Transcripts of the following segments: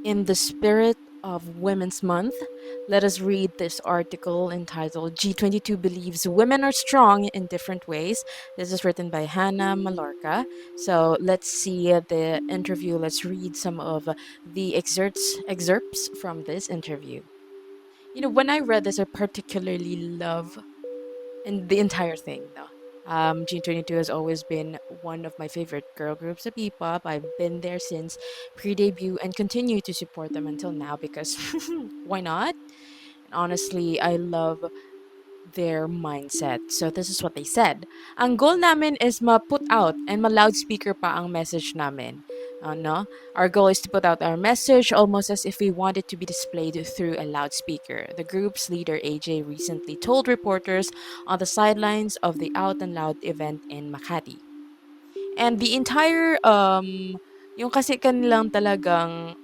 In the spirit of Women's Month, let us read this article entitled G22 Believes Women Are Strong in Different Ways. This is written by Hannah Malorca. So let's see the interview. Let's read some of the excerpts from this interview. When I read this, I particularly love and the entire thing, though. G22 has always been one of my favorite girl groups of P-pop. I've been there since pre-debut and continue to support them until now because why not? And honestly, I love their mindset. So this is what they said. Ang goal namin is ma-put out and ma-loudspeaker pa ang message namin. No? Our goal is to put out our message almost as if we want it to be displayed through a loudspeaker. The group's leader AJ recently told reporters on the sidelines of the Out and Loud event in Makati. And the entire yung kasi kanilang talagang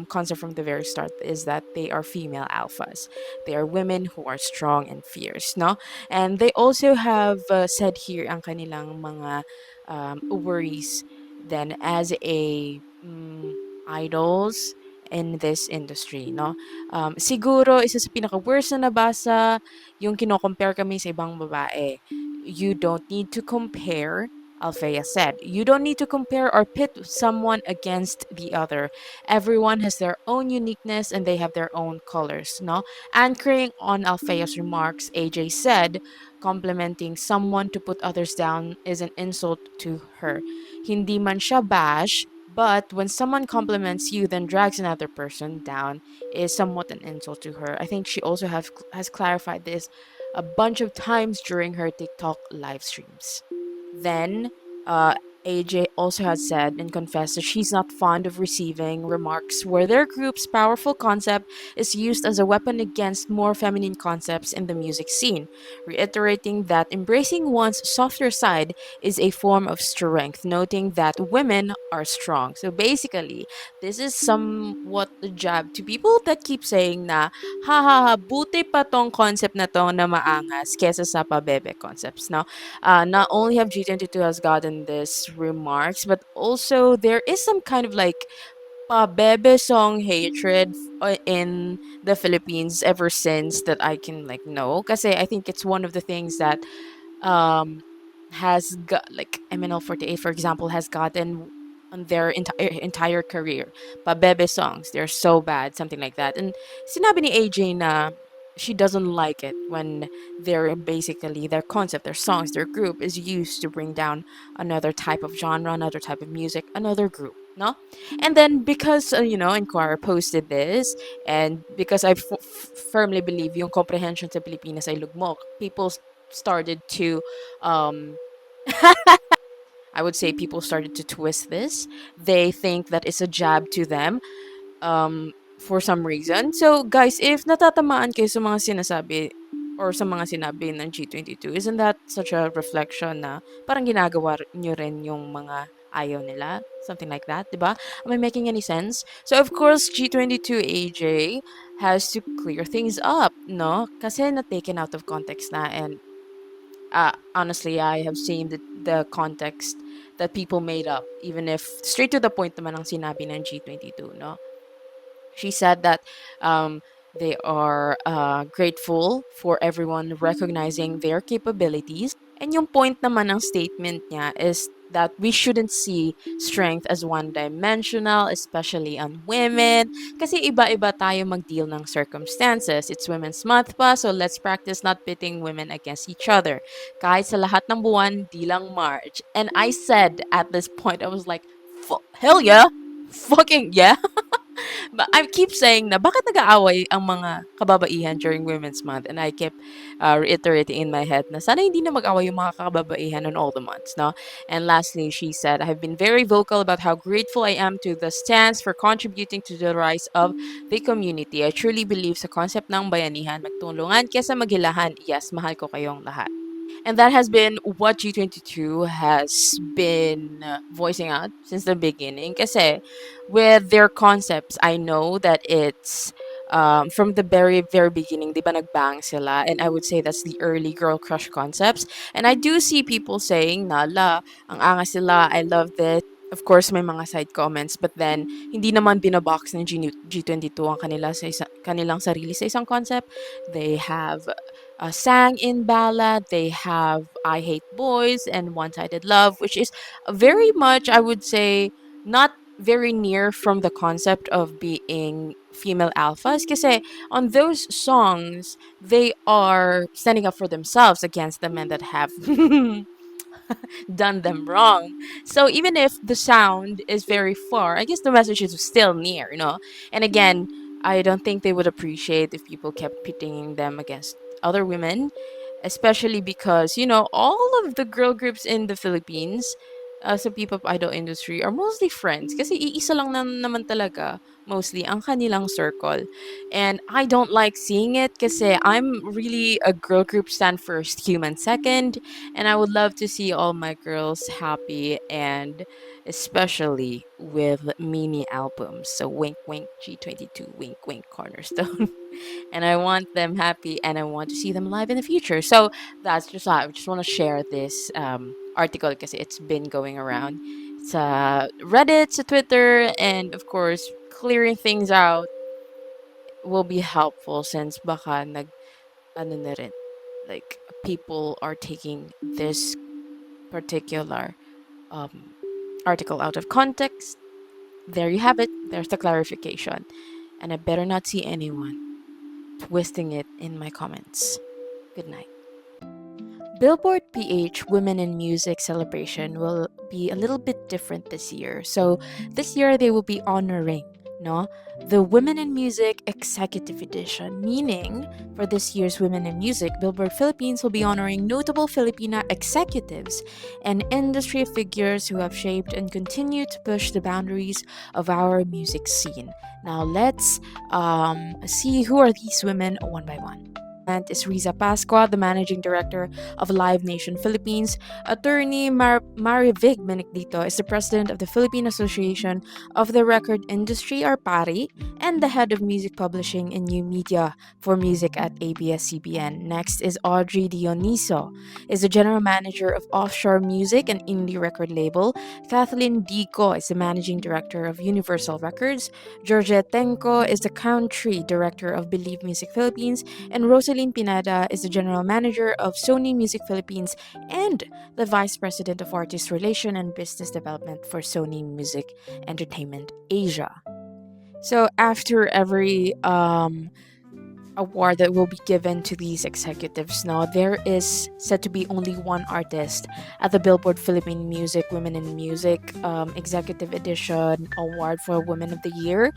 concept from the very start is that they are female alphas. They are women who are strong and fierce, no? And they also have said here ang kanilang mga worries then as a idols in this industry, no? Siguro isa sa pinaka-worst na nabasa yung kino-compare kami sa ibang babae. You don't need to compare, Althea said. You don't need to compare or pit someone against the other. Everyone has their own uniqueness and they have their own colors, no? Anchoring on Althea's remarks, AJ said, complimenting someone to put others down is an insult to her. Hindi man siya bash, but when someone compliments you then drags another person down is somewhat an insult to her. I think she also has clarified this a bunch of times during her TikTok live streams. Then, AJ also had said and confessed that she's not fond of receiving remarks where their group's powerful concept is used as a weapon against more feminine concepts in the music scene, reiterating that embracing one's softer side is a form of strength, noting that women are strong. So basically, this is somewhat a jab to people that keep saying na, ha ha ha, buti pa tong concept na to na maangas kesa sa pabebe concepts, no? Not only have G22 has gotten this remarks, but also there is some kind of like bebe song hatred in the Philippines ever since that I can like know. Kasi I think it's one of the things that um has got like MNL48 for example has gotten on their entire career. Bebe songs, they're so bad, something like that. And sinabi ni AJ na she doesn't like it when they're basically their concept, their songs, their group is used to bring down another type of genre, another type of music, another group. No, and then because Inquirer posted this, and because I firmly believe yung comprehension sa Pilipinas ay lugmok, people started to um I would say people started to twist this. They think that it's a jab to them for some reason. So guys, if natatamaan kayo sa mga sinasabi or sa mga sinabi ng G22, isn't that such a reflection na parang ginagawa nyo rin yung mga ayaw nila? Something like that, diba? Am I making any sense? So of course, G22 AJ has to clear things up, no? Kasi na taken out of context na, and honestly, I have seen the context that people made up, even if straight to the point naman ang sinabi ng G22, no? She said that they are grateful for everyone recognizing their capabilities. And yung point naman ng statement niya is that we shouldn't see strength as one-dimensional, especially on women. Kasi iba-iba tayo mag-deal ng circumstances. It's Women's Month pa, so let's practice not pitting women against each other. Kahit sa lahat ng buwan, di lang March. And I said at this point, I was like, hell yeah! Fucking yeah! But I keep saying na bakit nag-aaway ang mga kababaihan during Women's Month, and I kept reiterating in my head na sana hindi na mag-away yung mga kababaihan on all the months, no? And lastly, she said, I have been very vocal about how grateful I am to the stance for contributing to the rise of the community. I truly believe sa concept ng bayanihan, magtulungan kesa maghilahan. Yes, mahal ko kayong lahat. And that has been what G22 has been voicing out since the beginning. Kasi with their concepts, I know that it's from the very, very beginning, di ba nagbang sila? And I would say that's the early girl crush concepts. And I do see people saying, nala, ang angas sila, I love this. Of course, may mga side comments, but then hindi naman binabox ng G22 ang kanilang sarili sa isang concept. They have sang in ballad, they have I Hate Boys and One-Sided Love, which is very much, I would say, not very near from the concept of being female alphas. Kasi on those songs, they are standing up for themselves against the men that have done them wrong. So even if the sound is very far, I guess the message is still near, you know? And again, I don't think they would appreciate if people kept pitting them against other women, especially because, all of the girl groups in the Philippines, sa P-pop idol industry are mostly friends. Kasi iisa lang naman talaga, mostly, ang kanilang circle. And I don't like seeing it kasi I'm really a girl group stand first, human second. And I would love to see all my girls happy, and especially with mini albums. So wink wink G22, wink wink Cornerstone. And I want them happy and I want to see them live in the future. So that's just I just want to share this article because it's been going around. It's Reddit, to Twitter, and of course clearing things out will be helpful since baka ano na rin, like people are taking this particular article out of context. There you have it. There's the clarification. And I better not see anyone twisting it in my comments. Good night. Billboard PH Women in Music celebration will be a little bit different this year. So this year they will be honoring, no, the Women in Music Executive Edition, meaning for this year's Women in Music, Billboard Philippines will be honoring notable Filipina executives and industry figures who have shaped and continue to push the boundaries of our music scene. Now let's see who are these women one by one. Is Riza Pascua, the managing director of Live Nation Philippines. Attorney Marivig Benedicto is the president of the Philippine Association of the Record Industry, or PARI, and the head of music publishing and new media for music at ABS-CBN. Next is Audrey Dioniso, is the general manager of Offshore Music, an indie record label. Kathleen Dico is the managing director of Universal Records. Georgette Tenco is the country director of Believe Music Philippines, and Rosaline Pineda is the general manager of Sony Music Philippines and the vice president of artist relation and business development for Sony Music Entertainment Asia. So after every award that will be given to these executives now, there is said to be only one artist at the Billboard Philippine Music Women in Music Executive Edition Award for Women of the Year,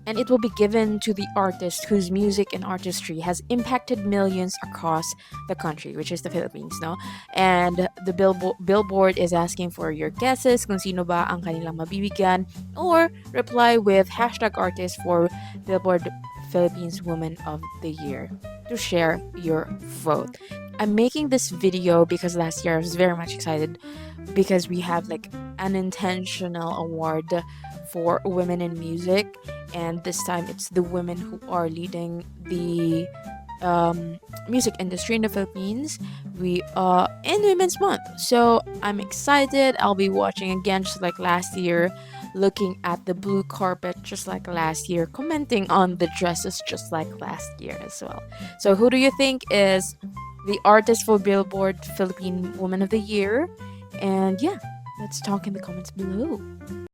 and it will be given to the artist whose music and artistry has impacted millions across the country, which is the Philippines, no? And the Billboard is asking for your guesses kung sino ba ang kanilang mabibigyan, or reply with #artist for Billboard Philippines Woman of the Year to share your vote. I'm making this video because last year I was very much excited because we have like an intentional award for women in music, and this time it's the women who are leading the music industry in the Philippines. We are in Women's Month, so I'm excited. I'll be watching again just like last year, looking at the blue carpet just like last year, commenting on the dresses just like last year as well. So who do you think is the artist for Billboard Philippine Woman of the Year? And yeah, let's talk in the comments below.